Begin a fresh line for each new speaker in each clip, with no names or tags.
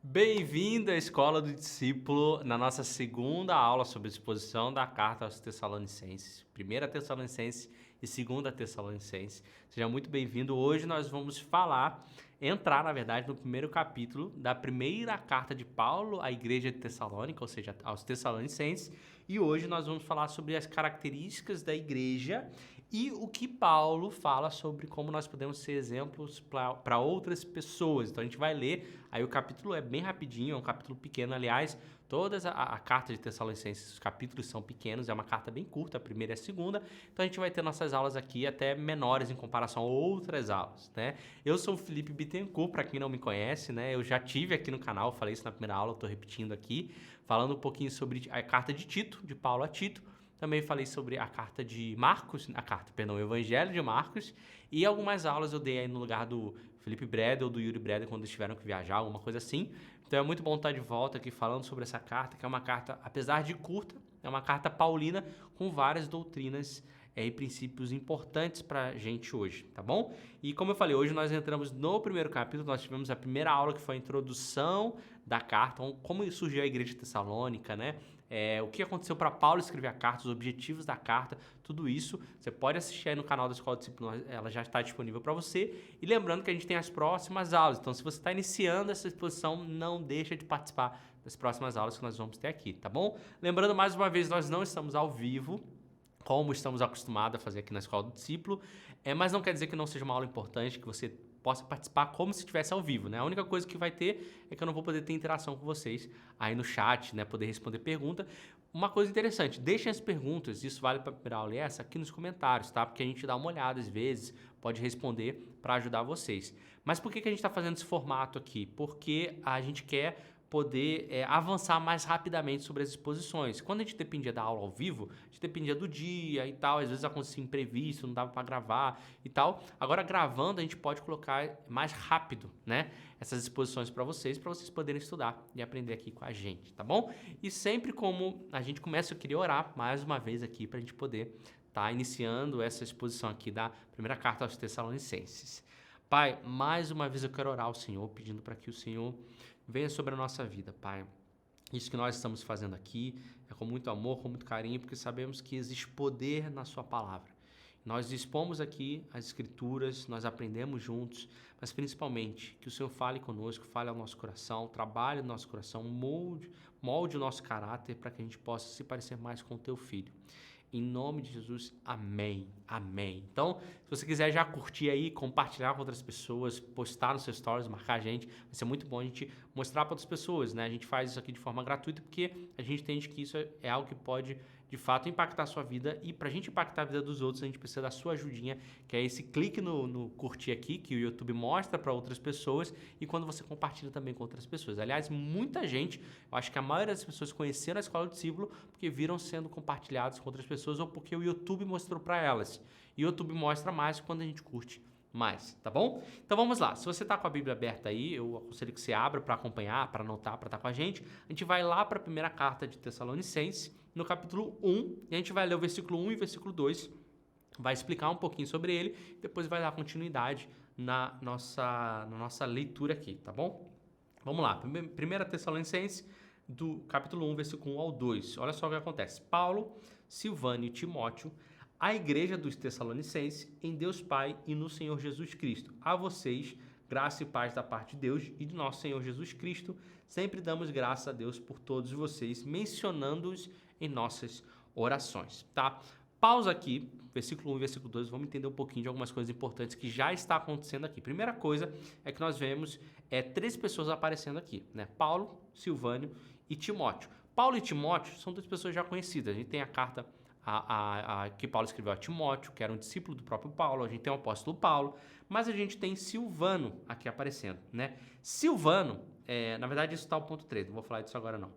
Bem-vindo à Escola do Discípulo, na nossa segunda aula sobre a exposição da carta aos Tessalonicenses, primeira Tessalonicenses e segunda Tessalonicenses. Seja muito bem-vindo. Hoje nós vamos entrar, na verdade, no primeiro capítulo da primeira carta de Paulo à igreja de Tessalônica, ou seja, aos Tessalonicenses, e hoje nós vamos falar sobre as características da igreja e o que Paulo fala sobre como nós podemos ser exemplos para outras pessoas. Então a gente vai ler, aí o capítulo é bem rapidinho, é um capítulo pequeno, aliás, a carta de Tessalonicenses, os capítulos são pequenos, é uma carta bem curta, a primeira e a segunda, então a gente vai ter nossas aulas aqui até menores em comparação a outras aulas, né? Eu sou o Felipe Bittencourt, para quem não me conhece, né? Eu já tive aqui no canal, falei isso na primeira aula, estou repetindo aqui, falando um pouquinho sobre a carta de Tito, de Paulo a Tito. Também falei sobre a carta de Marcos, o Evangelho de Marcos, e algumas aulas eu dei aí no lugar do Felipe Bredel ou do Yuri Bredel quando eles tiveram que viajar, alguma coisa assim. Então é muito bom estar de volta aqui falando sobre essa carta, que é uma carta, apesar de curta, é uma carta paulina com várias doutrinas e princípios importantes para a gente hoje, tá bom? E como eu falei, hoje nós entramos no primeiro capítulo, nós tivemos a primeira aula que foi a introdução da carta, como surgiu a igreja de Tessalônica, né? O que aconteceu para Paulo escrever a carta, os objetivos da carta, tudo isso. Você pode assistir aí no canal da Escola do Discípulo, ela já está disponível para você. E lembrando que a gente tem as próximas aulas, então se você está iniciando essa exposição, não deixa de participar das próximas aulas que nós vamos ter aqui, tá bom? Lembrando mais uma vez, nós não estamos ao vivo, como estamos acostumados a fazer aqui na Escola do Discípulo, mas não quer dizer que não seja uma aula importante, que você possa participar como se estivesse ao vivo, né? A única coisa que vai ter é que eu não vou poder ter interação com vocês aí no chat, né? Poder responder pergunta. Uma coisa interessante, deixem as perguntas, isso vale para a primeira aula e essa, aqui nos comentários, tá? Porque a gente dá uma olhada às vezes, pode responder para ajudar vocês. Mas por que a gente está fazendo esse formato aqui? Porque a gente quer poder avançar mais rapidamente sobre as exposições. Quando a gente dependia da aula ao vivo, a gente dependia do dia e tal, às vezes acontecia imprevisto, não dava para gravar e tal. Agora gravando a gente pode colocar mais rápido, né, essas exposições para vocês poderem estudar e aprender aqui com a gente, tá bom? E sempre como a gente começa, eu queria orar mais uma vez aqui para a gente poder estar iniciando essa exposição aqui da primeira carta aos Tessalonicenses. Pai, mais uma vez eu quero orar ao Senhor, pedindo para que o Senhor venha sobre a nossa vida, Pai. Isso que nós estamos fazendo aqui é com muito amor, com muito carinho, porque sabemos que existe poder na Sua palavra. Nós expomos aqui as Escrituras, nós aprendemos juntos, mas principalmente que o Senhor fale conosco, fale ao nosso coração, trabalhe no nosso coração, molde o nosso caráter para que a gente possa se parecer mais com o Teu Filho. Em nome de Jesus, amém, amém. Então, se você quiser já curtir aí, compartilhar com outras pessoas, postar nos seus stories, marcar a gente, vai ser muito bom a gente mostrar para outras pessoas, né? A gente faz isso aqui de forma gratuita porque a gente entende que isso é algo que pode, de fato, impactar a sua vida, e para a gente impactar a vida dos outros, a gente precisa da sua ajudinha, que é esse clique no curtir aqui, que o YouTube mostra para outras pessoas, e quando você compartilha também com outras pessoas. Aliás, muita gente, eu acho que a maioria das pessoas conheceram a Escola do Discípulo porque viram sendo compartilhados com outras pessoas ou porque o YouTube mostrou para elas. E o YouTube mostra mais quando a gente curte mais, tá bom? Então vamos lá, se você tá com a Bíblia aberta aí, eu aconselho que você abra para acompanhar, para anotar, para estar com a gente vai lá para a primeira carta de Tessalonicenses, no capítulo 1, e a gente vai ler o versículo 1 e o versículo 2, vai explicar um pouquinho sobre ele, depois vai dar continuidade na nossa leitura aqui, tá bom? Vamos lá, 1 Tessalonicenses, do capítulo 1, versículo 1 ao 2. Olha só o que acontece. Paulo, Silvano e Timóteo, a igreja dos Tessalonicenses, em Deus Pai e no Senhor Jesus Cristo. A vocês, graça e paz da parte de Deus e de nosso Senhor Jesus Cristo. Sempre damos graça a Deus por todos vocês, mencionando-os em nossas orações, tá? Pausa aqui, versículo 1 e versículo 2, vamos entender um pouquinho de algumas coisas importantes que já está acontecendo aqui. Primeira coisa é que nós vemos três pessoas aparecendo aqui, né? Paulo, Silvânio e Timóteo. Paulo e Timóteo são duas pessoas já conhecidas. A gente tem a carta que Paulo escreveu a Timóteo, que era um discípulo do próprio Paulo. A gente tem o apóstolo Paulo, mas a gente tem Silvano aqui aparecendo, né? Silvano, na verdade isso está o ponto 3, não vou falar disso agora não.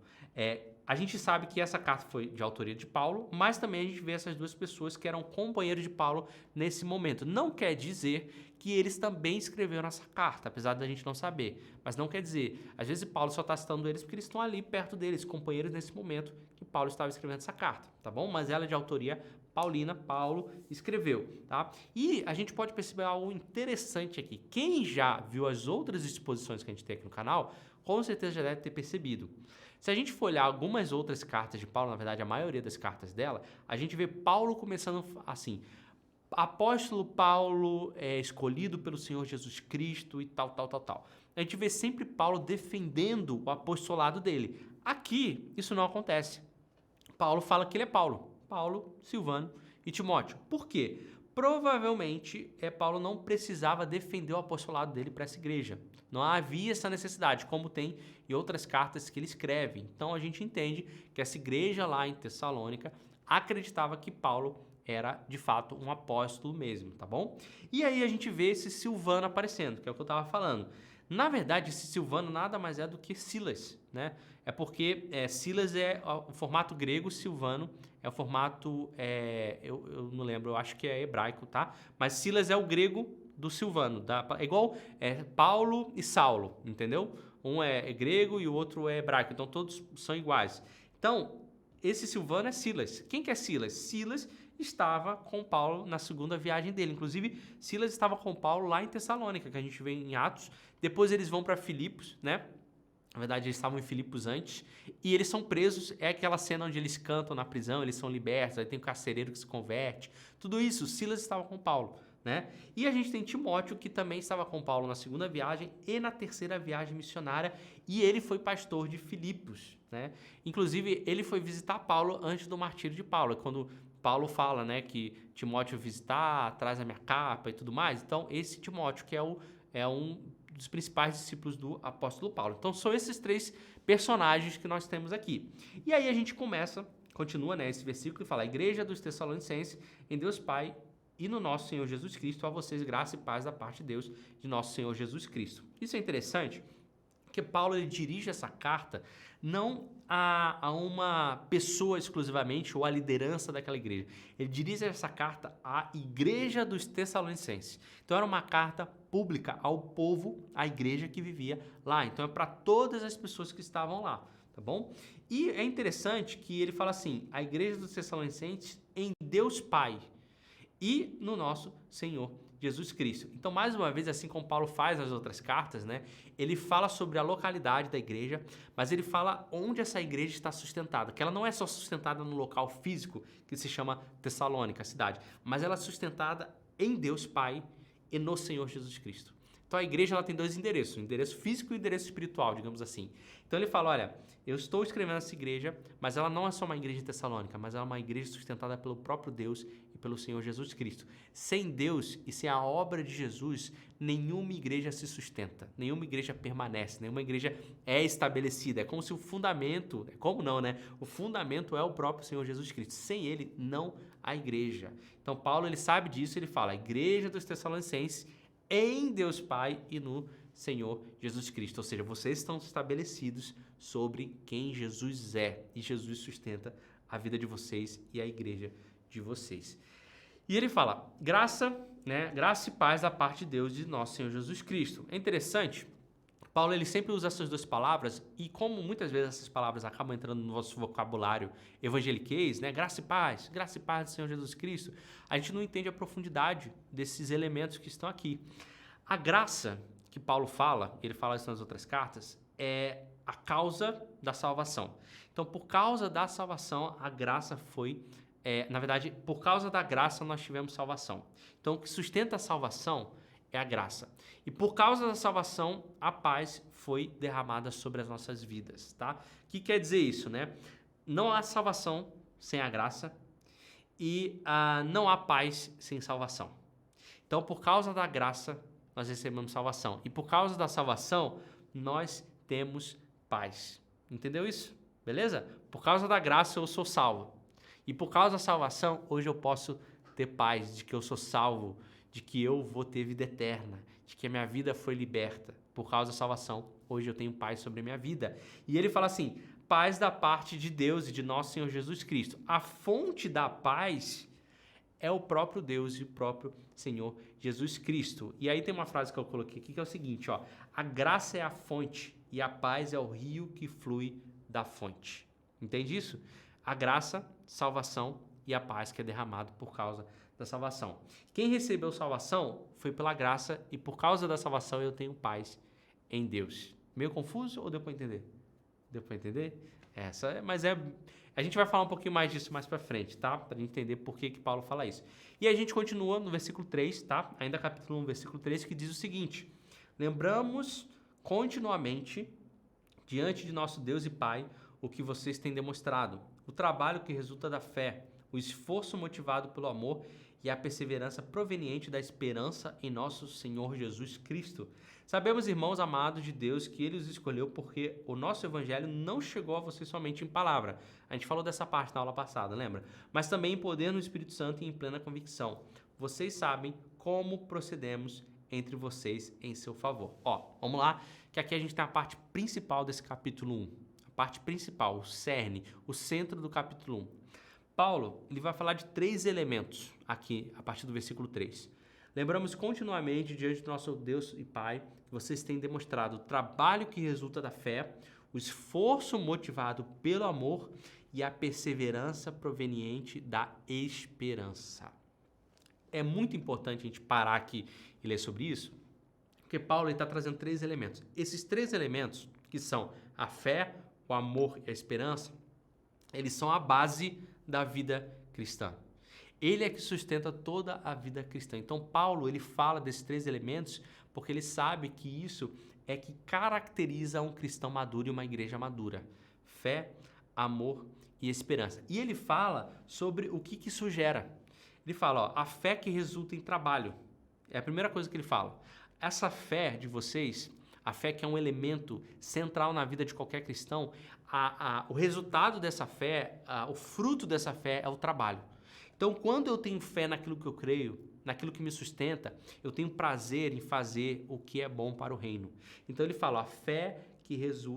A gente sabe que essa carta foi de autoria de Paulo, mas também a gente vê essas duas pessoas que eram companheiros de Paulo nesse momento. Não quer dizer que eles também escreveram essa carta, apesar da gente não saber. Mas não quer dizer, às vezes Paulo só está citando eles porque eles estão ali perto deles, companheiros nesse momento que Paulo estava escrevendo essa carta, tá bom? Mas ela é de autoria paulina, Paulo escreveu, tá? E a gente pode perceber algo interessante aqui. Quem já viu as outras exposições que a gente tem aqui no canal, com certeza já deve ter percebido. Se a gente for olhar algumas outras cartas de Paulo, na verdade a maioria das cartas dela, a gente vê Paulo começando assim: apóstolo Paulo é escolhido pelo Senhor Jesus Cristo e tal, tal, tal, tal. A gente vê sempre Paulo defendendo o apostolado dele. Aqui, isso não acontece. Paulo fala que ele é Paulo. Paulo, Silvano e Timóteo. Por quê? Provavelmente, Paulo não precisava defender o apostolado dele para essa igreja. Não havia essa necessidade, como tem em outras cartas que ele escreve. Então, a gente entende que essa igreja lá em Tessalônica acreditava que Paulo era, de fato, um apóstolo mesmo, tá bom? E aí a gente vê esse Silvano aparecendo, que é o que eu estava falando. Na verdade, esse Silvano nada mais é do que Silas, né? É porque Silas é o formato grego, Silvano é o formato, eu não lembro, eu acho que é hebraico, tá? Mas Silas é o grego do Silvano, é igual Paulo e Saulo, entendeu? Um é grego e o outro é hebraico, então todos são iguais. Então, esse Silvano é Silas. Quem que é Silas? Silas estava com Paulo na segunda viagem dele. Inclusive, Silas estava com Paulo lá em Tessalônica, que a gente vê em Atos. Depois eles vão para Filipos, né? Na verdade, eles estavam em Filipos antes. E eles são presos. É aquela cena onde eles cantam na prisão, eles são libertos. Aí tem o carcereiro que se converte. Tudo isso, Silas estava com Paulo, né? E a gente tem Timóteo, que também estava com Paulo na segunda viagem e na terceira viagem missionária. E ele foi pastor de Filipos, né? Inclusive, ele foi visitar Paulo antes do martírio de Paulo. Quando Paulo fala, né, que Timóteo visitar, traz a minha capa e tudo mais. Então, esse Timóteo que é um dos principais discípulos do apóstolo Paulo. Então, são esses três personagens que nós temos aqui. E aí a gente continua, né, esse versículo e fala: a igreja dos Tessalonicenses, em Deus Pai e no nosso Senhor Jesus Cristo, a vocês graça e paz da parte de Deus, de nosso Senhor Jesus Cristo. Isso é interessante, porque Paulo ele dirige essa carta não a uma pessoa exclusivamente ou a liderança daquela igreja. Ele dirige essa carta à igreja dos Tessalonicenses. Então era uma carta pública ao povo, à igreja que vivia lá. Então é para todas as pessoas que estavam lá, tá bom? E é interessante que ele fala assim: a igreja dos Tessalonicenses em Deus Pai e no nosso Senhor Jesus Cristo. Então, mais uma vez, assim como Paulo faz nas outras cartas, né, ele fala sobre a localidade da igreja, mas ele fala onde essa igreja está sustentada, que ela não é só sustentada no local físico, que se chama Tessalônica, a cidade, mas ela é sustentada em Deus Pai e no Senhor Jesus Cristo. Então, a igreja ela tem dois endereços, o endereço físico e o endereço espiritual, digamos assim. Então, ele fala: olha, eu estou escrevendo essa igreja, mas ela não é só uma igreja tessalônica, mas ela é uma igreja sustentada pelo próprio Deus e pelo Senhor Jesus Cristo. Sem Deus e sem a obra de Jesus, nenhuma igreja se sustenta, nenhuma igreja permanece, nenhuma igreja é estabelecida. É como se o fundamento, como não, né? O fundamento é o próprio Senhor Jesus Cristo. Sem ele, não há igreja. Então, Paulo, ele sabe disso, ele fala: a igreja dos Tessalonicenses em Deus Pai e no Senhor Jesus Cristo. Ou seja, vocês estão estabelecidos sobre quem Jesus é. E Jesus sustenta a vida de vocês e a igreja de vocês. E ele fala: graça, né? Graça e paz da parte de Deus, de nosso Senhor Jesus Cristo. É interessante, Paulo ele sempre usa essas duas palavras, e como muitas vezes essas palavras acabam entrando no nosso vocabulário evangeliquez, né? Graça e paz do Senhor Jesus Cristo, a gente não entende a profundidade desses elementos que estão aqui. A graça que Paulo fala, ele fala isso nas outras cartas, é a causa da salvação. Então, por causa da salvação, a graça foi... na verdade, por causa da graça nós tivemos salvação. Então, o que sustenta a salvação é a graça. E por causa da salvação, a paz foi derramada sobre as nossas vidas, tá? O que quer dizer isso, né? Não há salvação sem a graça e não há paz sem salvação. Então, por causa da graça, nós recebemos salvação. E por causa da salvação, nós temos paz. Entendeu isso? Beleza? Por causa da graça, eu sou salvo. E por causa da salvação, hoje eu posso ter paz de que eu sou salvo, de que eu vou ter vida eterna, de que a minha vida foi liberta. Por causa da salvação, hoje eu tenho paz sobre a minha vida. E ele fala assim: paz da parte de Deus e de nosso Senhor Jesus Cristo. A fonte da paz é o próprio Deus e o próprio Senhor Jesus Cristo. E aí tem uma frase que eu coloquei aqui que é o seguinte, ó: a graça é a fonte e a paz é o rio que flui da fonte. Entende isso? A graça, salvação e a paz que é derramado por causa da salvação. Quem recebeu salvação foi pela graça e por causa da salvação eu tenho paz em Deus. Meio confuso ou deu para entender? Deu para entender? A gente vai falar um pouquinho mais disso mais para frente, tá? Para gente entender por que Paulo fala isso. E a gente continua no versículo 3, tá? Ainda capítulo 1, versículo 3, que diz o seguinte: lembramos continuamente diante de nosso Deus e Pai o que vocês têm demonstrado, o trabalho que resulta da fé, o esforço motivado pelo amor e a perseverança proveniente da esperança em nosso Senhor Jesus Cristo. Sabemos, irmãos amados de Deus, que Ele os escolheu porque o nosso evangelho não chegou a vocês somente em palavra. A gente falou dessa parte na aula passada, lembra? Mas também em poder no Espírito Santo e em plena convicção. Vocês sabem como procedemos entre vocês em seu favor. Vamos lá, que aqui a gente tem a parte principal desse capítulo 1. A parte principal, o cerne, o centro do capítulo 1. Paulo, ele vai falar de 3 elementos aqui, a partir do versículo 3. Lembramos continuamente diante do nosso Deus e Pai que vocês têm demonstrado o trabalho que resulta da fé, o esforço motivado pelo amor e a perseverança proveniente da esperança. É muito importante a gente parar aqui e ler sobre isso, porque Paulo está trazendo 3 elementos. Esses 3 elementos, que são a fé, o amor e a esperança, eles são a base da vida cristã. Ele é que sustenta toda a vida cristã. Então, Paulo, ele fala desses 3 elementos porque ele sabe que isso é que caracteriza um cristão maduro e uma igreja madura. Fé, amor e esperança. E ele fala sobre o que isso gera. Ele fala, a fé que resulta em trabalho. É a primeira coisa que ele fala. Essa fé de vocês, a fé que é um elemento central na vida de qualquer cristão, o resultado dessa fé, o fruto dessa fé é o trabalho. Então, quando eu tenho fé naquilo que eu creio, naquilo que me sustenta, eu tenho prazer em fazer o que é bom para o reino. Então, ele fala,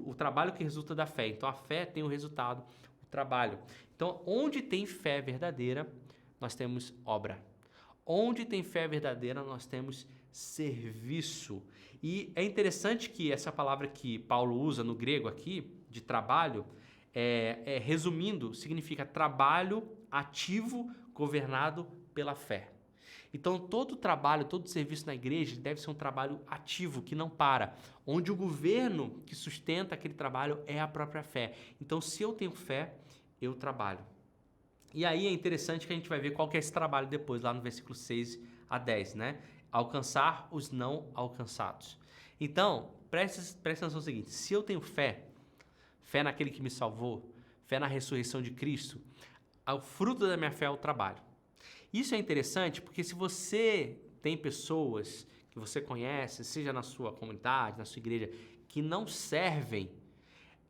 o trabalho que resulta da fé. Então, a fé tem o resultado, o trabalho. Então, onde tem fé verdadeira, nós temos obra. Onde tem fé verdadeira, nós temos serviço. E é interessante que essa palavra que Paulo usa no grego aqui, de trabalho, resumindo, significa trabalho ativo governado pela fé. Então, todo trabalho, todo serviço na igreja deve ser um trabalho ativo, que não para, onde o governo que sustenta aquele trabalho é a própria fé. Então, se eu tenho fé, eu trabalho. E aí é interessante que a gente vai ver qual que é esse trabalho depois, lá no versículo 6 a 10, né? Alcançar os não alcançados. Então, preste atenção no seguinte, se eu tenho fé naquele que me salvou, fé na ressurreição de Cristo, o fruto da minha fé é o trabalho. Isso é interessante porque se você tem pessoas que você conhece, seja na sua comunidade, na sua igreja, que não servem,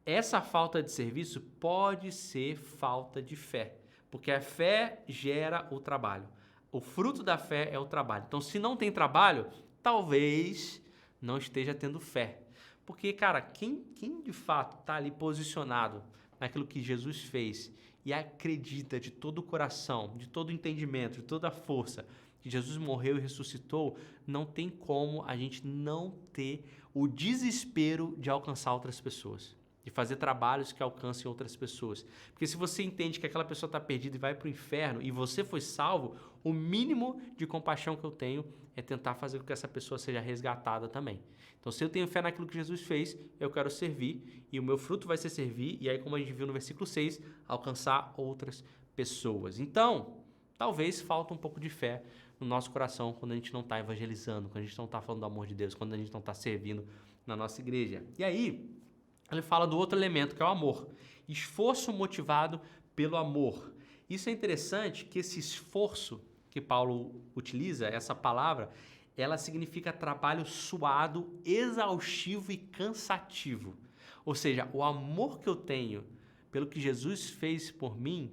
essa falta de serviço pode ser falta de fé. Porque a fé gera o trabalho. O fruto da fé é o trabalho. Então, se não tem trabalho, talvez não esteja tendo fé. Porque, cara, quem de fato está ali posicionado naquilo que Jesus fez e acredita de todo o coração, de todo o entendimento, de toda a força que Jesus morreu e ressuscitou, não tem como a gente não ter o desespero de alcançar outras pessoas, de fazer trabalhos que alcancem outras pessoas. Porque se você entende que aquela pessoa está perdida e vai para o inferno e você foi salvo, o mínimo de compaixão que eu tenho é tentar fazer com que essa pessoa seja resgatada também. Então, se eu tenho fé naquilo que Jesus fez, eu quero servir e o meu fruto vai ser servir, e aí, como a gente viu no versículo 6, alcançar outras pessoas. Então, talvez falta um pouco de fé no nosso coração quando a gente não está evangelizando, quando a gente não está falando do amor de Deus, quando a gente não está servindo na nossa igreja. E aí, ele fala do outro elemento, que é o amor. Esforço motivado pelo amor. Isso é interessante que esse esforço que Paulo utiliza, essa palavra, ela significa trabalho suado, exaustivo e cansativo. Ou seja, o amor que eu tenho pelo que Jesus fez por mim,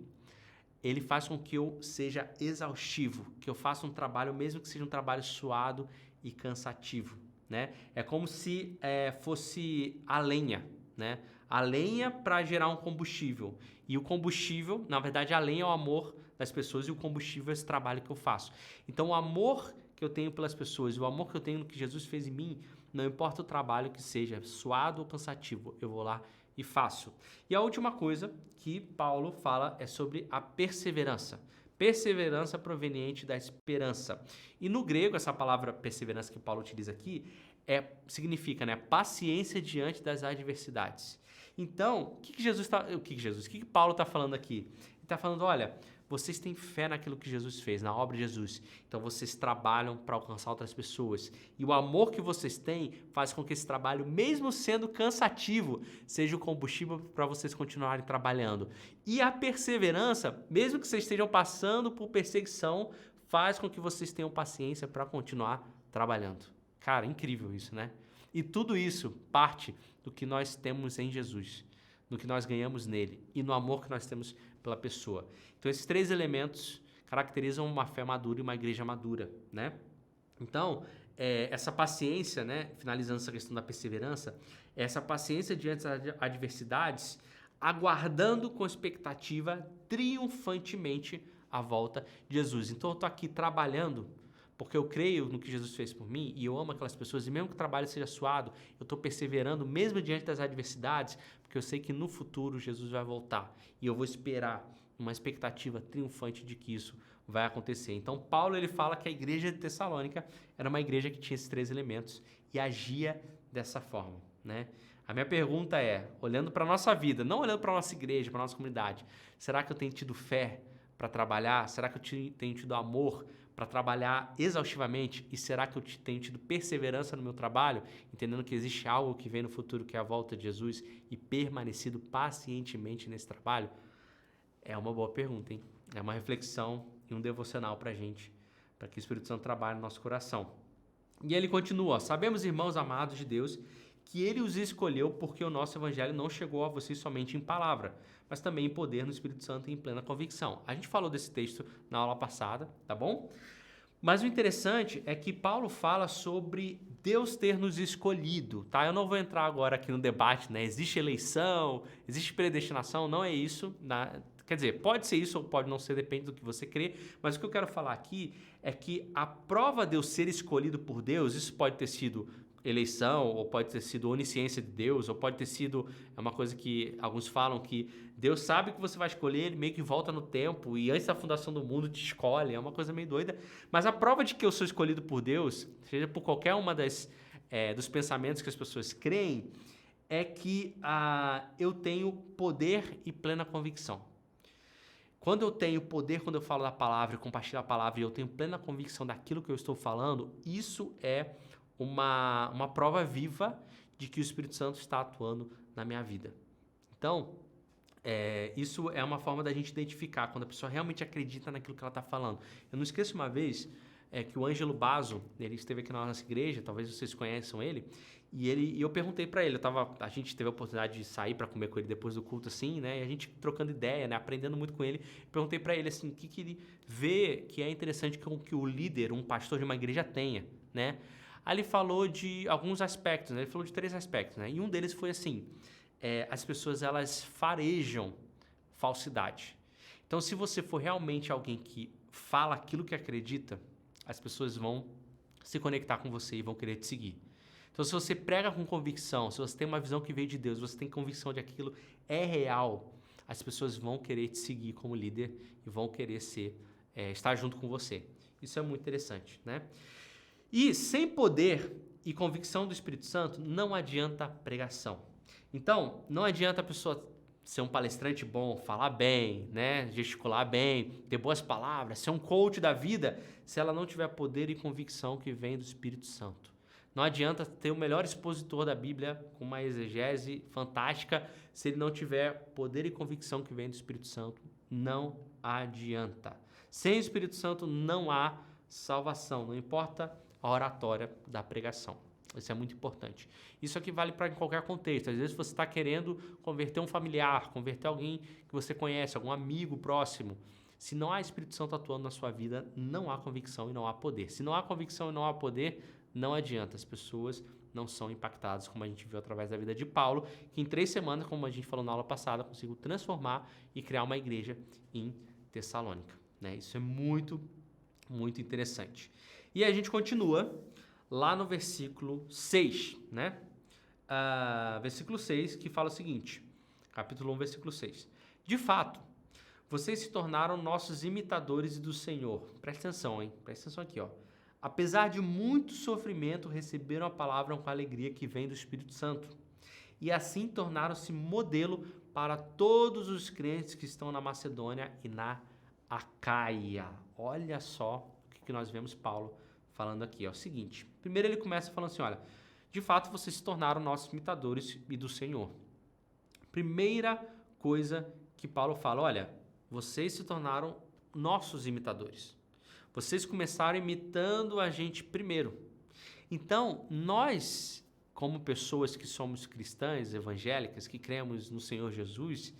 ele faz com que eu seja exaustivo, que eu faça um trabalho, mesmo que seja um trabalho suado e cansativo, né? É como se fosse a lenha, né? A lenha para gerar um combustível. E o combustível, na verdade, a lenha é o amor das pessoas e o combustível é esse trabalho que eu faço. Então, o amor que eu tenho pelas pessoas e o amor que eu tenho no que Jesus fez em mim, não importa o trabalho que seja suado ou cansativo, eu vou lá e fácil. E a última coisa que Paulo fala é sobre a perseverança. Perseverança proveniente da esperança. E no grego, essa palavra perseverança que Paulo utiliza aqui significa, né, paciência diante das adversidades. Então, o que Paulo está falando aqui? Ele está falando, olha, vocês têm fé naquilo que Jesus fez, na obra de Jesus. Então, vocês trabalham para alcançar outras pessoas. E o amor que vocês têm faz com que esse trabalho, mesmo sendo cansativo, seja o combustível para vocês continuarem trabalhando. E a perseverança, mesmo que vocês estejam passando por perseguição, faz com que vocês tenham paciência para continuar trabalhando. Cara, incrível isso, né? E tudo isso parte do que nós temos em Jesus, do que nós ganhamos nele e no amor que nós temos pela pessoa. Então, esses 3 elementos caracterizam uma fé madura e uma igreja madura, né? Então, essa paciência, né? Finalizando essa questão da perseverança, essa paciência diante das adversidades, aguardando com expectativa triunfantemente a volta de Jesus. Então, eu estou aqui trabalhando porque eu creio no que Jesus fez por mim e eu amo aquelas pessoas, e mesmo que o trabalho seja suado, eu estou perseverando mesmo diante das adversidades, porque eu sei que no futuro Jesus vai voltar e eu vou esperar uma expectativa triunfante de que isso vai acontecer. Então, Paulo ele fala que a igreja de Tessalônica era uma igreja que tinha esses 3 elementos e agia dessa forma, né? A minha pergunta é, olhando para a nossa vida, não olhando para a nossa igreja, para a nossa comunidade, será que eu tenho tido fé para trabalhar? Será que eu tenho tido amor para trabalhar exaustivamente? E será que eu tenho tido perseverança no meu trabalho, entendendo que existe algo que vem no futuro, que é a volta de Jesus, e permanecido pacientemente nesse trabalho? É uma boa pergunta, hein? É uma reflexão e um devocional para a gente, para que o Espírito Santo trabalhe no nosso coração. E ele continua, sabemos, irmãos amados de Deus, que ele os escolheu porque o nosso evangelho não chegou a vocês somente em palavra, mas também em poder no Espírito Santo e em plena convicção. A gente falou desse texto na aula passada, tá bom? Mas o interessante é que Paulo fala sobre Deus ter nos escolhido, tá? Eu não vou entrar agora aqui no debate, né? Existe eleição, existe predestinação, não é isso, quer dizer, pode ser isso ou pode não ser, depende do que você crê, mas o que eu quero falar aqui é que a prova de eu ser escolhido por Deus, isso pode ter sido eleição, ou pode ter sido onisciência de Deus, ou pode ter sido uma coisa que alguns falam que Deus sabe que você vai escolher, ele meio que volta no tempo e antes da fundação do mundo te escolhe, é uma coisa meio doida, mas a prova de que eu sou escolhido por Deus, seja por qualquer uma dos pensamentos que as pessoas creem, é que eu tenho poder e plena convicção. Quando eu tenho poder, quando eu falo da palavra, eu compartilho a palavra e eu tenho plena convicção daquilo que eu estou falando, isso é uma prova viva de que o Espírito Santo está atuando na minha vida. Então, isso é uma forma da gente identificar quando a pessoa realmente acredita naquilo que ela está falando. Eu não esqueço uma vez que o Ângelo Basso, ele esteve aqui na nossa igreja, talvez vocês conheçam ele, e eu perguntei para ele, a gente teve a oportunidade de sair para comer com ele depois do culto, assim, né? E a gente trocando ideia, né? Aprendendo muito com ele. Perguntei para ele assim, o que ele vê que é interessante que o líder, um pastor de uma igreja tenha, né? Aí ele falou de alguns aspectos, né? Ele falou de 3 aspectos, né? E um deles foi assim, as pessoas elas farejam falsidade. Então, se você for realmente alguém que fala aquilo que acredita, as pessoas vão se conectar com você e vão querer te seguir. Então, se você prega com convicção, se você tem uma visão que veio de Deus, você tem convicção de que aquilo é real, as pessoas vão querer te seguir como líder e vão querer estar junto com você. Isso é muito interessante, né? E sem poder e convicção do Espírito Santo, não adianta pregação. Então, não adianta a pessoa ser um palestrante bom, falar bem, né? Gesticular bem, ter boas palavras, ser um coach da vida, se ela não tiver poder e convicção que vem do Espírito Santo. Não adianta ter o melhor expositor da Bíblia com uma exegese fantástica, se ele não tiver poder e convicção que vem do Espírito Santo. Não adianta. Sem o Espírito Santo não há salvação, não importa a oratória da pregação. Isso é muito importante. Isso aqui vale para qualquer contexto. Às vezes você está querendo converter um familiar, converter alguém que você conhece, algum amigo próximo. Se não há Espírito Santo atuando na sua vida, não há convicção e não há poder. Se não há convicção e não há poder, não adianta. As pessoas não são impactadas, como a gente viu através da vida de Paulo, que em 3 semanas, como a gente falou na aula passada, conseguiu transformar e criar uma igreja em Tessalônica, né? Isso é muito, muito interessante. E a gente continua lá no versículo 6, né? Versículo 6, que fala o seguinte: Capítulo 1, versículo 6. De fato, vocês se tornaram nossos imitadores do Senhor. Presta atenção, hein? Presta atenção aqui, ó. Apesar de muito sofrimento, receberam a palavra com a alegria que vem do Espírito Santo. E assim tornaram-se modelo para todos os crentes que estão na Macedônia e na Acaia. Olha só o que nós vemos Paulo falando aqui. É o seguinte, primeiro ele começa falando assim, olha, de fato vocês se tornaram nossos imitadores e do Senhor. Primeira coisa que Paulo fala, olha, vocês se tornaram nossos imitadores. Vocês começaram imitando a gente primeiro. Então, nós, como pessoas que somos cristãs, evangélicas, que cremos no Senhor Jesus,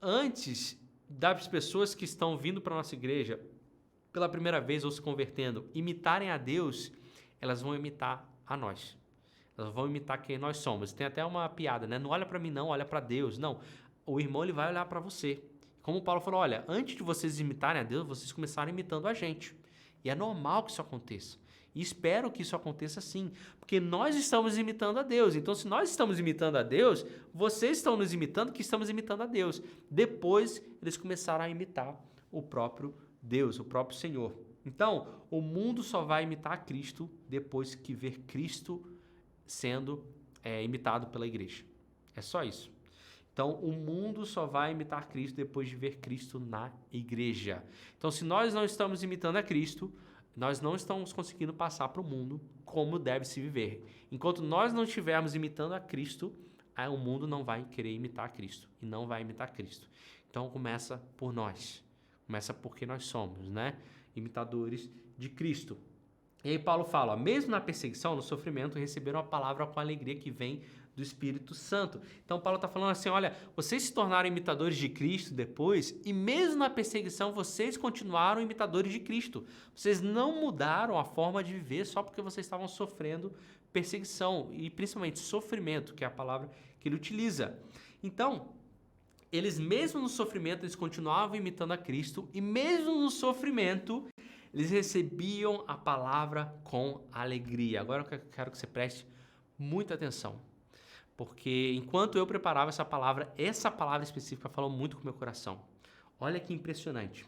antes das pessoas que estão vindo para a nossa igreja pela primeira vez ou se convertendo, imitarem a Deus, elas vão imitar a nós. Elas vão imitar quem nós somos. Tem até uma piada, né? Não olha para mim não, olha para Deus. Não, o irmão ele vai olhar para você. Como o Paulo falou, olha, antes de vocês imitarem a Deus, vocês começaram imitando a gente. E é normal que isso aconteça. E espero que isso aconteça sim, porque nós estamos imitando a Deus. Então, se nós estamos imitando a Deus, vocês estão nos imitando que estamos imitando a Deus. Depois, eles começaram a imitar o próprio Deus, o próprio Senhor. Então, o mundo só vai imitar a Cristo depois que ver Cristo sendo imitado pela igreja. É só isso. Então, o mundo só vai imitar Cristo depois de ver Cristo na igreja. Então, se nós não estamos imitando a Cristo, nós não estamos conseguindo passar para o mundo como deve se viver. Enquanto nós não estivermos imitando a Cristo, o mundo não vai querer imitar a Cristo e não vai imitar Cristo. Então, começa por nós. Começa porque nós somos, né? Imitadores de Cristo. E aí Paulo fala, ó, mesmo na perseguição, no sofrimento, receberam a palavra com a alegria que vem do Espírito Santo. Então Paulo está falando assim, olha, vocês se tornaram imitadores de Cristo depois e mesmo na perseguição vocês continuaram imitadores de Cristo. Vocês não mudaram a forma de viver só porque vocês estavam sofrendo perseguição e principalmente sofrimento, que é a palavra que ele utiliza. Então, eles mesmo no sofrimento, eles continuavam imitando a Cristo e mesmo no sofrimento, eles recebiam a palavra com alegria. Agora eu quero que você preste muita atenção. Porque enquanto eu preparava essa palavra específica falou muito com o meu coração. Olha que impressionante.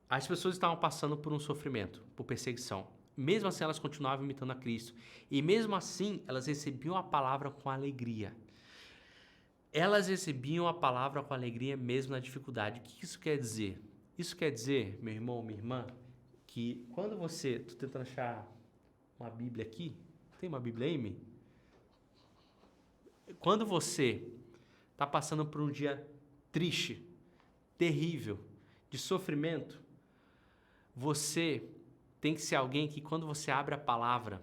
As pessoas estavam passando por um sofrimento, por perseguição. Mesmo assim, elas continuavam imitando a Cristo. E mesmo assim, elas recebiam a palavra com alegria. Elas recebiam a palavra com alegria mesmo na dificuldade. O que isso quer dizer? Isso quer dizer, meu irmão, minha irmã, que quando você... Estou tentando achar uma Bíblia aqui. Tem uma Bíblia aí, Mi? Quando você está passando por um dia triste, terrível, de sofrimento, você tem que ser alguém que quando você abre a palavra,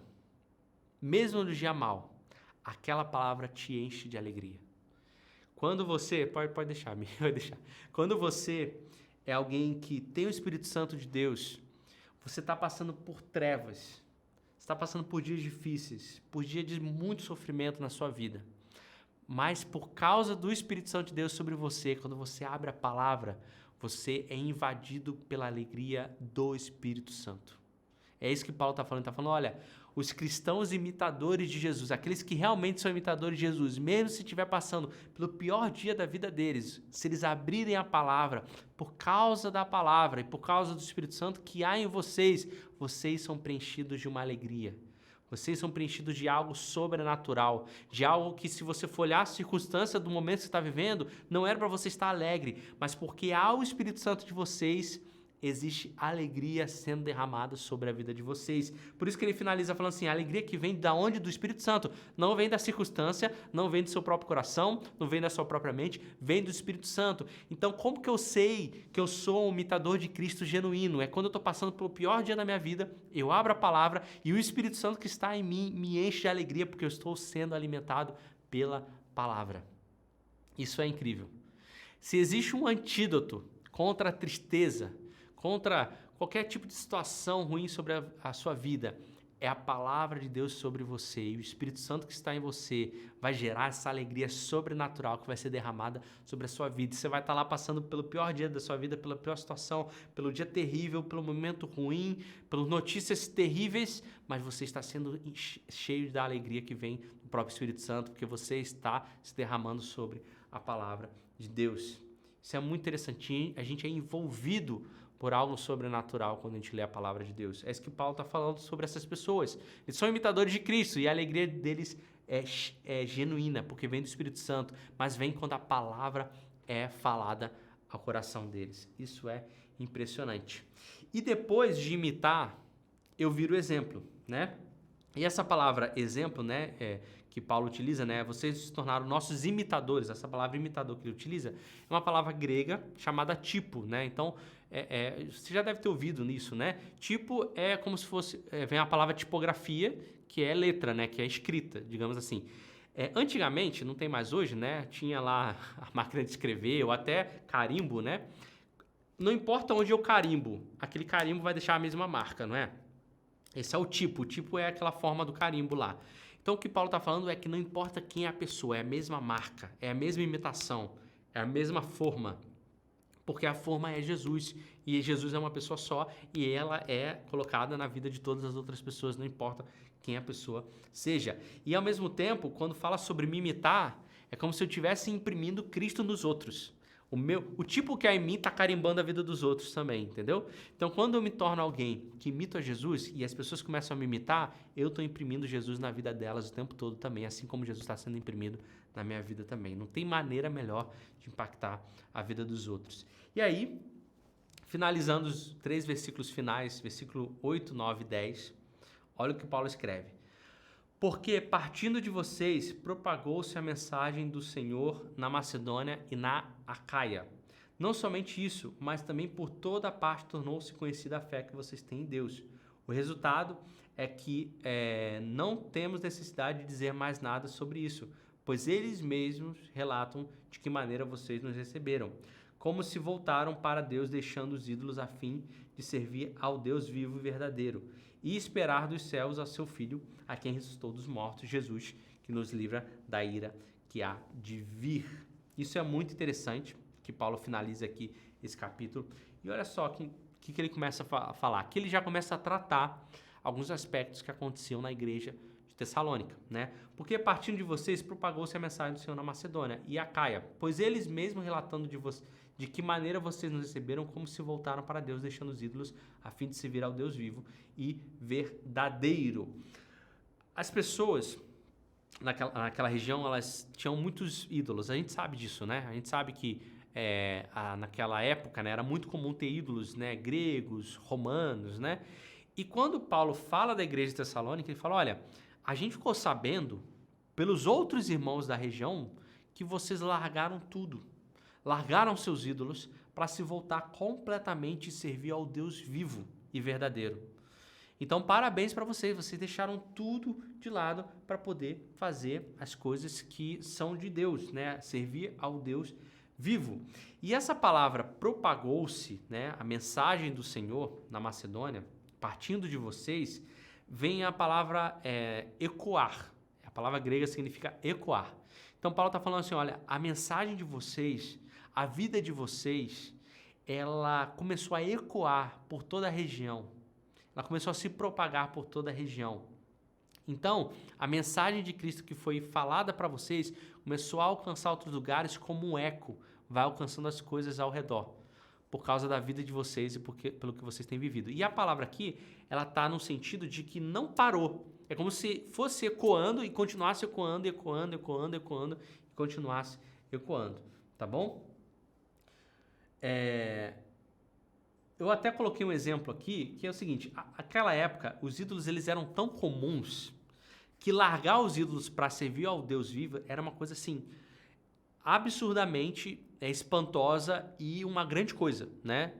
mesmo no dia mal, aquela palavra te enche de alegria. Quando você... Pode deixar, vai deixar. Quando você é alguém que tem o Espírito Santo de Deus, você está passando por trevas, você está passando por dias difíceis, por dias de muito sofrimento na sua vida. Mas por causa do Espírito Santo de Deus sobre você, quando você abre a palavra, você é invadido pela alegria do Espírito Santo. É isso que Paulo está falando. Ele está falando, olha, os cristãos imitadores de Jesus, aqueles que realmente são imitadores de Jesus, mesmo se estiver passando pelo pior dia da vida deles, se eles abrirem a palavra, por causa da palavra e por causa do Espírito Santo que há em vocês, vocês são preenchidos de uma alegria. Vocês são preenchidos de algo sobrenatural, de algo que se você for olhar a circunstância do momento que você está vivendo, não era para você estar alegre, mas porque há o Espírito Santo de vocês, existe alegria sendo derramada sobre a vida de vocês. Por isso que ele finaliza falando assim, a alegria que vem da onde? Do Espírito Santo. Não vem da circunstância, não vem do seu próprio coração, não vem da sua própria mente, vem do Espírito Santo. Então, como que eu sei que eu sou um imitador de Cristo genuíno? É quando eu estou passando pelo pior dia da minha vida, eu abro a palavra e o Espírito Santo que está em mim me enche de alegria porque eu estou sendo alimentado pela palavra. Isso é incrível. Se existe um antídoto contra a tristeza, contra qualquer tipo de situação ruim sobre a sua vida, é a palavra de Deus sobre você. E o Espírito Santo que está em você vai gerar essa alegria sobrenatural que vai ser derramada sobre a sua vida. Você vai estar lá passando pelo pior dia da sua vida, pela pior situação, pelo dia terrível, pelo momento ruim, pelas notícias terríveis, mas você está sendo cheio da alegria que vem do próprio Espírito Santo, porque você está se derramando sobre a palavra de Deus. Isso é muito interessante. A gente é envolvido por algo sobrenatural quando a gente lê a palavra de Deus. É isso que Paulo está falando sobre essas pessoas. Eles são imitadores de Cristo e a alegria deles é genuína, porque vem do Espírito Santo, mas vem quando a palavra é falada ao coração deles. Isso é impressionante. E depois de imitar, eu viro exemplo, né? E essa palavra exemplo, né, que Paulo utiliza, né, vocês se tornaram nossos imitadores. Essa palavra imitador que ele utiliza é uma palavra grega chamada tipo, né? Então, você já deve ter ouvido nisso, né? Tipo é como se fosse, vem a palavra tipografia, que é letra, né, que é escrita, digamos assim. Antigamente, não tem mais hoje, né? Tinha lá a máquina de escrever ou até carimbo, né? Não importa onde eu carimbo, aquele carimbo vai deixar a mesma marca, não é? Esse é o tipo é aquela forma do carimbo lá. Então o que Paulo está falando é que não importa quem é a pessoa, é a mesma marca, é a mesma imitação, é a mesma forma, porque a forma é Jesus, e Jesus é uma pessoa só, e ela é colocada na vida de todas as outras pessoas, não importa quem a pessoa seja. E ao mesmo tempo, quando fala sobre me imitar, é como se eu estivesse imprimindo Cristo nos outros. O tipo que é em mim está carimbando a vida dos outros também, entendeu? Então, quando eu me torno alguém que imita Jesus e as pessoas começam a me imitar, eu estou imprimindo Jesus na vida delas o tempo todo também, assim como Jesus está sendo imprimido na minha vida também. Não tem maneira melhor de impactar a vida dos outros. E aí, finalizando os 3 versículos finais, versículo 8, 9 e 10, olha o que Paulo escreve. Porque, partindo de vocês, propagou-se a mensagem do Senhor na Macedônia e na Acaia. Não somente isso, mas também por toda a parte tornou-se conhecida a fé que vocês têm em Deus. O resultado é que não temos necessidade de dizer mais nada sobre isso, pois eles mesmos relatam de que maneira vocês nos receberam, como se voltaram para Deus, deixando os ídolos a fim de servir ao Deus vivo e verdadeiro, e esperar dos céus a seu Filho, a quem ressuscitou dos mortos, Jesus, que nos livra da ira que há de vir. Isso é muito interessante, que Paulo finaliza aqui esse capítulo. E olha só o que ele começa a falar. Aqui ele já começa a tratar alguns aspectos que aconteciam na igreja de Tessalônica, né? Porque partindo de vocês, propagou-se a mensagem do Senhor na Macedônia e Acaia, pois eles mesmos relatando de que maneira vocês nos receberam, como se voltaram para Deus, deixando os ídolos, a fim de servir ao Deus vivo e verdadeiro. As pessoas naquela região, elas tinham muitos ídolos. A gente sabe disso, né? A gente sabe que naquela época, né, era muito comum ter ídolos, né, gregos, romanos, né? E quando Paulo fala da igreja de Tessalônica, ele fala, olha, a gente ficou sabendo pelos outros irmãos da região que vocês largaram tudo. Largaram seus ídolos para se voltar completamente e servir ao Deus vivo e verdadeiro. Então, parabéns para vocês. Vocês deixaram tudo de lado para poder fazer as coisas que são de Deus, né? Servir ao Deus vivo. E essa palavra propagou-se, né? A mensagem do Senhor na Macedônia, partindo de vocês, vem a palavra ecoar. A palavra grega significa ecoar. Então, Paulo está falando assim, olha, a mensagem de vocês, a vida de vocês, ela começou a ecoar por toda a região. Ela começou a se propagar por toda a região. Então, a mensagem de Cristo que foi falada para vocês começou a alcançar outros lugares como um eco, vai alcançando as coisas ao redor, por causa da vida de vocês e pelo que vocês têm vivido. E a palavra aqui, ela está no sentido de que não parou. É como se fosse ecoando e continuasse ecoando, ecoando, ecoando, ecoando e continuasse ecoando. Tá bom? Eu até coloquei um exemplo aqui, que é o seguinte, aquela época, os ídolos eles eram tão comuns que largar os ídolos para servir ao Deus vivo era uma coisa assim, absurdamente espantosa e uma grande coisa, né?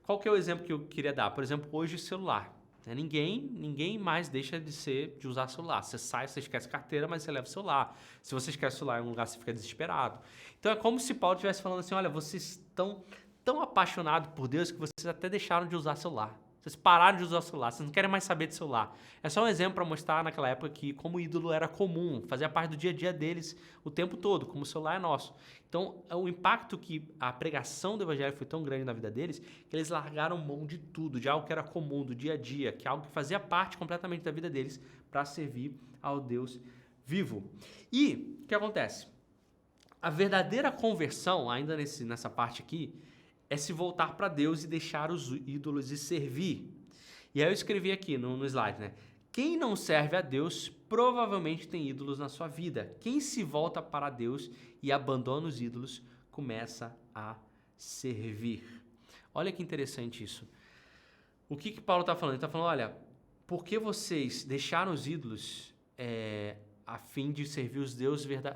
Qual que é o exemplo que eu queria dar? Por exemplo, hoje o celular. Né? Ninguém mais deixa de usar celular. Você sai, você esquece carteira, mas você leva o celular. Se você esquece o celular em um lugar, você fica desesperado. Então é como se Paulo estivesse falando assim, olha, vocês estão tão apaixonados por Deus que vocês até deixaram de usar celular. Vocês pararam de usar o celular, vocês não querem mais saber de celular. É só um exemplo para mostrar naquela época que como o ídolo era comum, fazia parte do dia a dia deles o tempo todo, como o celular é nosso. Então, o impacto que a pregação do evangelho foi tão grande na vida deles, que eles largaram mão de tudo, de algo que era comum, do dia a dia, que é algo que fazia parte completamente da vida deles, para servir ao Deus vivo. E o que acontece? a verdadeira conversão, ainda nessa parte aqui, é se voltar para Deus e deixar os ídolos e servir. E aí eu escrevi aqui no slide, né? Quem não serve a Deus provavelmente tem ídolos na sua vida. Quem se volta para Deus e abandona os ídolos começa a servir. Olha que interessante isso. O que Paulo está falando? Ele está falando, olha, por que vocês deixaram os ídolos a fim de servir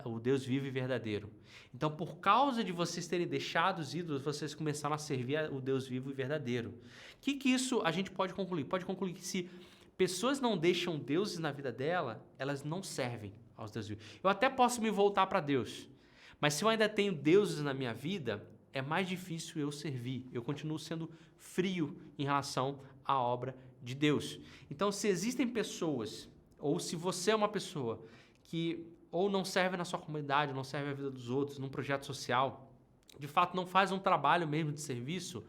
o Deus vivo e verdadeiro? Então, por causa de vocês terem deixado os ídolos, vocês começaram a servir o Deus vivo e verdadeiro. O que isso a gente pode concluir? Pode concluir que se pessoas não deixam deuses na vida dela, elas não servem aos deuses vivos. Eu até posso me voltar para Deus, mas se eu ainda tenho deuses na minha vida, é mais difícil eu servir. Eu continuo sendo frio em relação à obra de Deus. Então, se existem pessoas, ou se você é uma pessoa que ou não serve na sua comunidade, não serve a vida dos outros, num projeto social, de fato não faz um trabalho mesmo de serviço,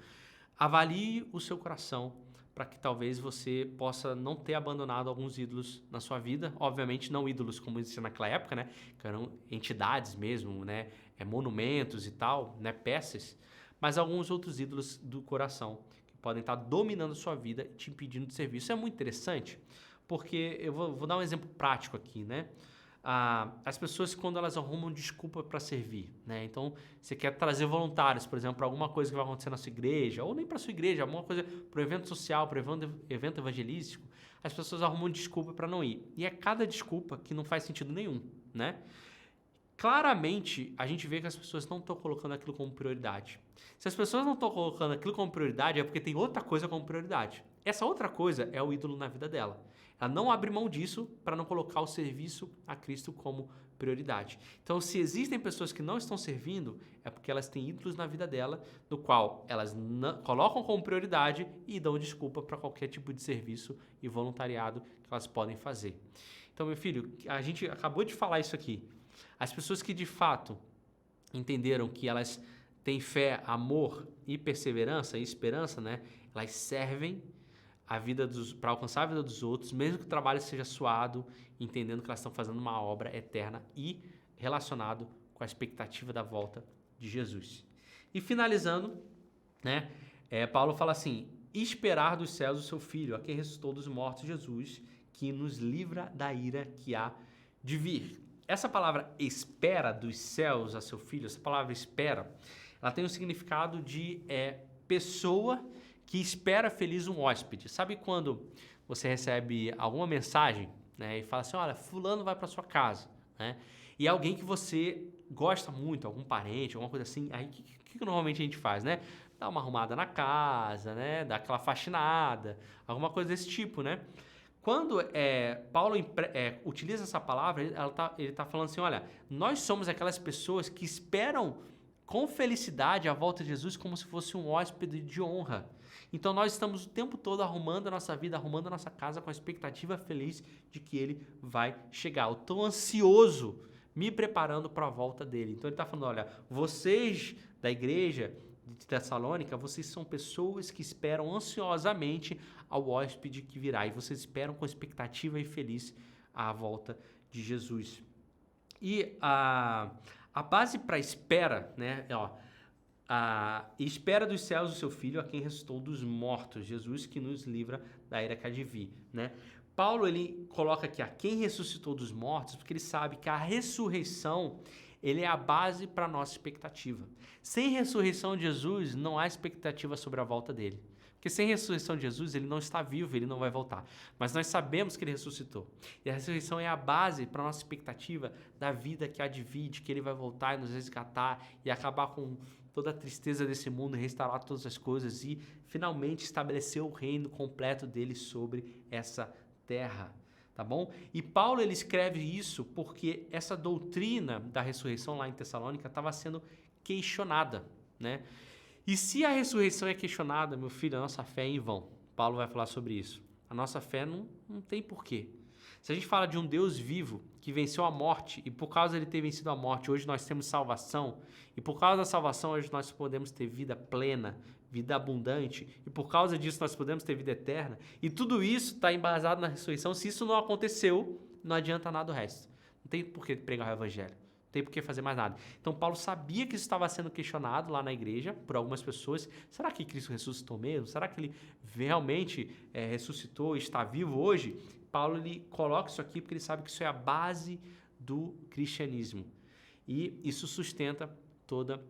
avalie o seu coração para que talvez você possa não ter abandonado alguns ídolos na sua vida. Obviamente não ídolos como existia naquela época, né? Que eram entidades mesmo, né? Monumentos e tal, né? Peças, mas alguns outros ídolos do coração que podem estar dominando a sua vida e te impedindo de servir. Isso é muito interessante, porque eu vou dar um exemplo prático aqui, né? As pessoas, quando elas arrumam desculpa para servir, né? Então, você quer trazer voluntários, por exemplo, para alguma coisa que vai acontecer na sua igreja, ou nem para sua igreja, alguma coisa para o evento social, para o evento evangelístico, as pessoas arrumam desculpa para não ir. E é cada desculpa que não faz sentido nenhum, né? Claramente, a gente vê que as pessoas não estão colocando aquilo como prioridade. Se as pessoas não estão colocando aquilo como prioridade, é porque tem outra coisa como prioridade. Essa outra coisa é o ídolo na vida dela. Ela não abre mão disso para não colocar o serviço a Cristo como prioridade. Então, se existem pessoas que não estão servindo, é porque elas têm ídolos na vida dela, no qual elas colocam como prioridade e dão desculpa para qualquer tipo de serviço e voluntariado que elas podem fazer. Então, meu filho, a gente acabou de falar isso aqui. As pessoas que de fato entenderam que elas têm fé, amor e perseverança e esperança, né? Elas servem a vida para alcançar a vida dos outros, mesmo que o trabalho seja suado, entendendo que elas estão fazendo uma obra eterna e relacionado com a expectativa da volta de Jesus. E finalizando, né? Paulo fala assim: esperar dos céus o seu Filho, a quem ressuscitou dos mortos, Jesus, que nos livra da ira que há de vir. Essa palavra espera dos céus a seu Filho, essa palavra espera, ela tem um significado de pessoa que espera feliz um hóspede. Sabe quando você recebe alguma mensagem, né, e fala assim, olha, fulano vai para sua casa, né? E é alguém que você gosta muito, algum parente, alguma coisa assim, aí o que normalmente a gente faz, né? Dá uma arrumada na casa, né? Dá aquela faxinada, alguma coisa desse tipo, né? Quando Paulo utiliza essa palavra, ele está falando assim, olha, nós somos aquelas pessoas que esperam com felicidade a volta de Jesus como se fosse um hóspede de honra. Então nós estamos o tempo todo arrumando a nossa vida, arrumando a nossa casa com a expectativa feliz de que ele vai chegar. Eu estou ansioso, me preparando para a volta dele. Então ele está falando, olha, vocês da igreja de Tessalônica, vocês são pessoas que esperam ansiosamente ao hóspede que virá. E vocês esperam com expectativa e feliz a volta de Jesus. E a base para a espera, né? A espera dos céus do seu Filho, a quem ressuscitou dos mortos, Jesus que nos livra da ira que há de vir, né? Paulo, ele coloca aqui a quem ressuscitou dos mortos, porque ele sabe que a ressurreição, ele é a base para a nossa expectativa. Sem ressurreição de Jesus, não há expectativa sobre a volta dele. Porque sem ressurreição de Jesus, ele não está vivo, ele não vai voltar. Mas nós sabemos que ele ressuscitou. E a ressurreição é a base para a nossa expectativa da vida que há de vir, de que ele vai voltar e nos resgatar e acabar com toda a tristeza desse mundo, restaurar todas as coisas e finalmente estabelecer o reino completo dele sobre essa terra. Tá bom? E Paulo, ele escreve isso porque essa doutrina da ressurreição lá em Tessalônica estava sendo questionada, né? E se a ressurreição é questionada, meu filho, a nossa fé é em vão. Paulo vai falar sobre isso. A nossa fé não tem porquê. Se a gente fala de um Deus vivo que venceu a morte e por causa de ele ter vencido a morte, hoje nós temos salvação e por causa da salvação hoje nós podemos ter vida plena, vida abundante e por causa disso nós podemos ter vida eterna e tudo isso está embasado na ressurreição. Se isso não aconteceu, não adianta nada o resto. Não tem por que pregar o evangelho. tem por que fazer mais nada. Então, Paulo sabia que isso estava sendo questionado lá na igreja por algumas pessoas. Será que Cristo ressuscitou mesmo? Será que ele realmente ressuscitou e está vivo hoje? Paulo ele coloca isso aqui porque ele sabe que isso é a base do cristianismo. E isso sustenta toda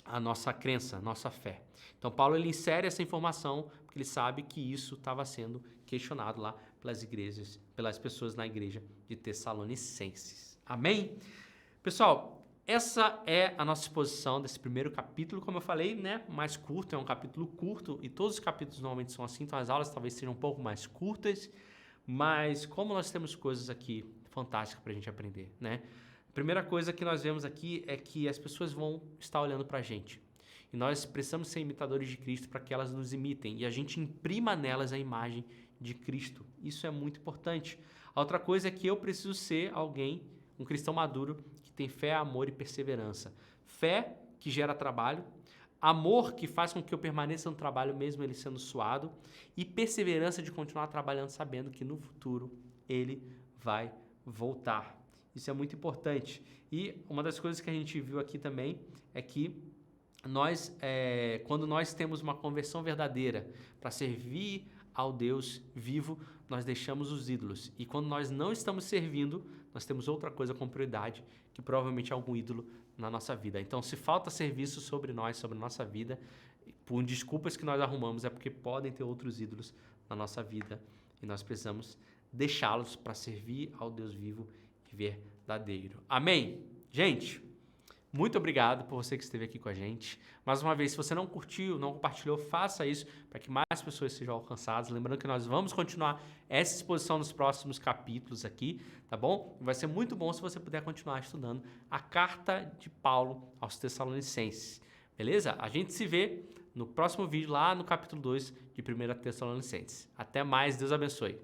a nossa crença, a nossa fé. Então, Paulo ele insere essa informação porque ele sabe que isso estava sendo questionado lá pelas igrejas, pelas pessoas na igreja de Tessalonicenses. Amém? Pessoal, essa é a nossa exposição desse primeiro capítulo, como eu falei, né? Mais curto, é um capítulo curto e todos os capítulos normalmente são assim, então as aulas talvez sejam um pouco mais curtas, mas como nós temos coisas aqui fantásticas para a gente aprender, né? A primeira coisa que nós vemos aqui é que as pessoas vão estar olhando para a gente e nós precisamos ser imitadores de Cristo para que elas nos imitem e a gente imprima nelas a imagem de Cristo. Isso é muito importante. A outra coisa é que eu preciso ser alguém, um cristão maduro, que tem fé, amor e perseverança. Fé que gera trabalho, amor que faz com que eu permaneça no trabalho mesmo ele sendo suado e perseverança de continuar trabalhando sabendo que no futuro ele vai voltar. Isso é muito importante. E uma das coisas que a gente viu aqui também é que quando nós temos uma conversão verdadeira para servir ao Deus vivo, nós deixamos os ídolos. E quando nós não estamos servindo, nós temos outra coisa com prioridade, que provavelmente é algum ídolo na nossa vida. Então, se falta serviço sobre nós, sobre a nossa vida, por desculpas que nós arrumamos, é porque podem ter outros ídolos na nossa vida. E nós precisamos deixá-los para servir ao Deus vivo e verdadeiro. Amém? Gente, muito obrigado por você que esteve aqui com a gente. Mais uma vez, se você não curtiu, não compartilhou, faça isso para que mais pessoas sejam alcançadas. Lembrando que nós vamos continuar essa exposição nos próximos capítulos aqui, tá bom? Vai ser muito bom se você puder continuar estudando a carta de Paulo aos Tessalonicenses, beleza? A gente se vê no próximo vídeo lá no capítulo 2 de 1 Tessalonicenses. Até mais, Deus abençoe.